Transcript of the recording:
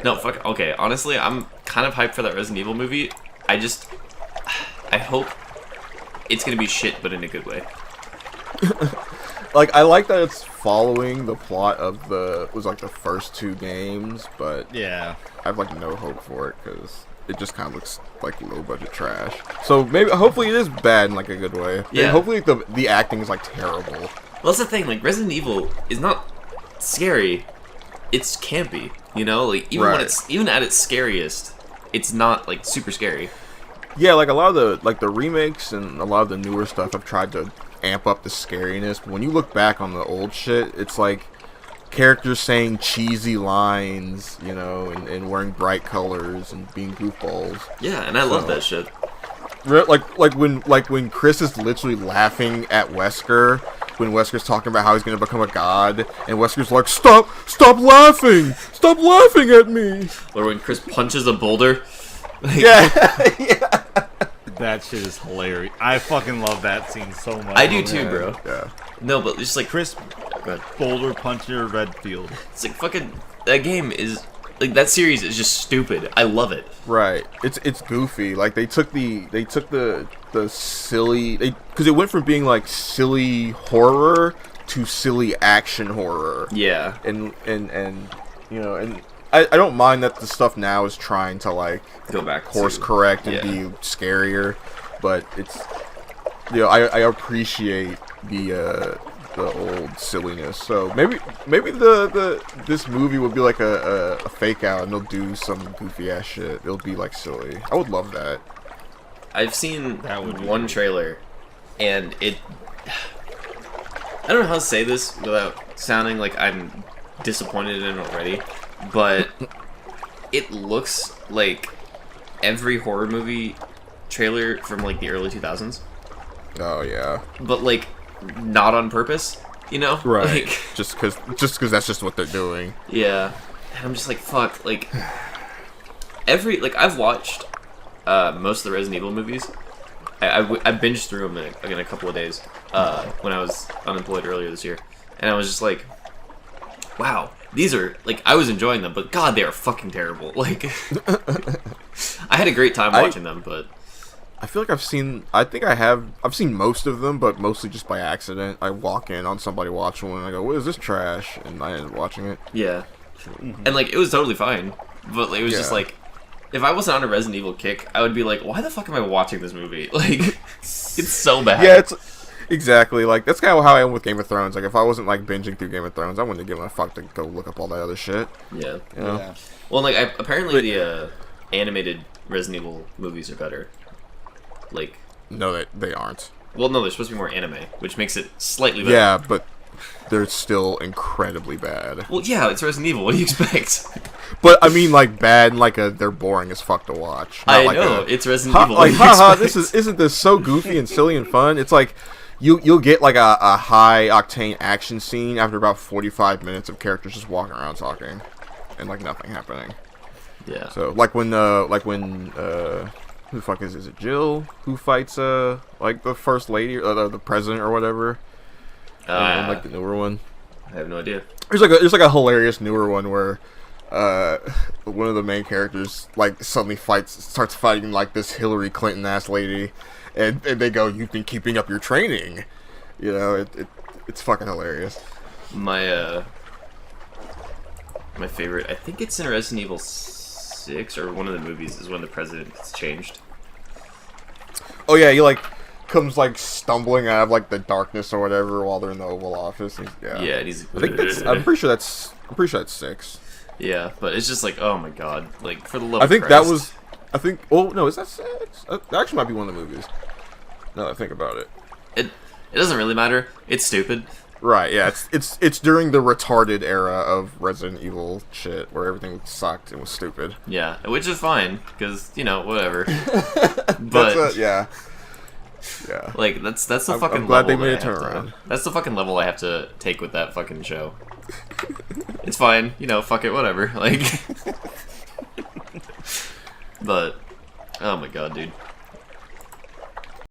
No, fuck. Okay, honestly, I'm kind of hyped for that Resident Evil movie. I hope it's gonna be shit, but in a good way. Like, I like that it's following the plot of the first 2 games, but Yeah. I have like no hope for it because it just kind of looks like low budget trash. So maybe, hopefully, it is bad in like a good way. Yeah. And hopefully the acting is like terrible. Well, that's the thing. Like, Resident Evil is not scary. It's campy. You know, like even when even at its scariest, it's not like super scary. Yeah, like a lot of the remakes and a lot of the newer stuff have tried to amp up the scariness, but when you look back on the old shit, it's like characters saying cheesy lines, you know, and wearing bright colors and being goofballs. Yeah, and I love that shit. Like when Chris is literally laughing at Wesker when Wesker's talking about how he's gonna become a god, and Wesker's like, stop laughing at me. Or when Chris punches a boulder. Yeah, yeah. That shit is hilarious. I fucking love that scene so much. I do too, bro. Yeah. No, but just like Chris Boulder Puncher Redfield. it's like fucking that game is like that series is just stupid. I love it. Right. It's goofy. Like they took the silly, because it went from being like silly horror to silly action horror. Yeah. And you know, and I don't mind that the stuff now is trying to like Go back course to, correct and yeah. be scarier, but it's, you know, I appreciate the old silliness. So maybe this movie will be like a fake out and they'll do some goofy ass shit. It'll be like silly. I would love that. I've seen That would be one cool. trailer, and it. I don't know how to say this without sounding like I'm disappointed in it already, but it looks like every horror movie trailer from like the early 2000s, Oh yeah. but like not on purpose, you know? Right. Like, just cause that's just what they're doing. yeah. And I'm just like, fuck, like I've watched most of the Resident Evil movies. I binged through them in a couple of days when I was unemployed earlier this year, and I was just like, wow, these are like, I was enjoying them, but god, they are fucking terrible. Like, I had a great time watching them, but I feel like I've seen most of them, but mostly just by accident. I walk in on somebody watching one and I go, what is this trash? And I ended up watching it. yeah, and like it was totally fine, but like, it was just Yeah. like, if I wasn't on a Resident Evil kick, I would be like, why the fuck am I watching this movie? Like, it's so bad. Yeah, it's exactly like that's kind of how I am with Game of Thrones. Like if I wasn't like binging through Game of Thrones, I wouldn't give a fuck to go look up all that other shit. Yeah. You know? Yeah. Well, like apparently the animated Resident Evil movies are better. Like, No, they aren't. well, no, they're supposed to be more anime, which makes it slightly better. Yeah, but they're still incredibly bad. Well, yeah, it's Resident Evil. What do you expect? But I mean, like bad, and like they're boring as fuck to watch. Not I like know, a, it's Resident Evil. What like do you haha, expect? isn't this so goofy and silly and fun? It's like you'll get like a high octane action scene after about 45 minutes of characters just walking around talking and like nothing happening. Yeah. So like when who the fuck is it? Jill who fights like the first lady or the president or whatever. And like the newer one. I have no idea. There's like a hilarious newer one where one of the main characters like suddenly starts fighting like this Hillary Clinton ass lady, and they go, "You've been keeping up your training," you know. It's fucking hilarious. My my favorite, I think it's in Resident Evil 6 or one of the movies, is when the president gets changed. Oh yeah, he like comes like stumbling out of like the darkness or whatever while they're in the Oval Office. Yeah, and he's. I think I'm pretty sure that's 6. Yeah, but it's just like, oh my god, like for the love. I think of that Christ. was. I think. Oh no, is that 6? That actually might be one of the movies. Now that I think about it. It doesn't really matter. It's stupid. Right. Yeah. It's during the retarded era of Resident Evil shit where everything sucked and was stupid. Yeah, which is fine because whatever. But Yeah. Yeah. like that's the I'm fucking. glad level they made that I a have to- turnaround. That's the fucking level I have to take with that fucking show. It's fine, fuck it, whatever. Like, but oh my god, dude.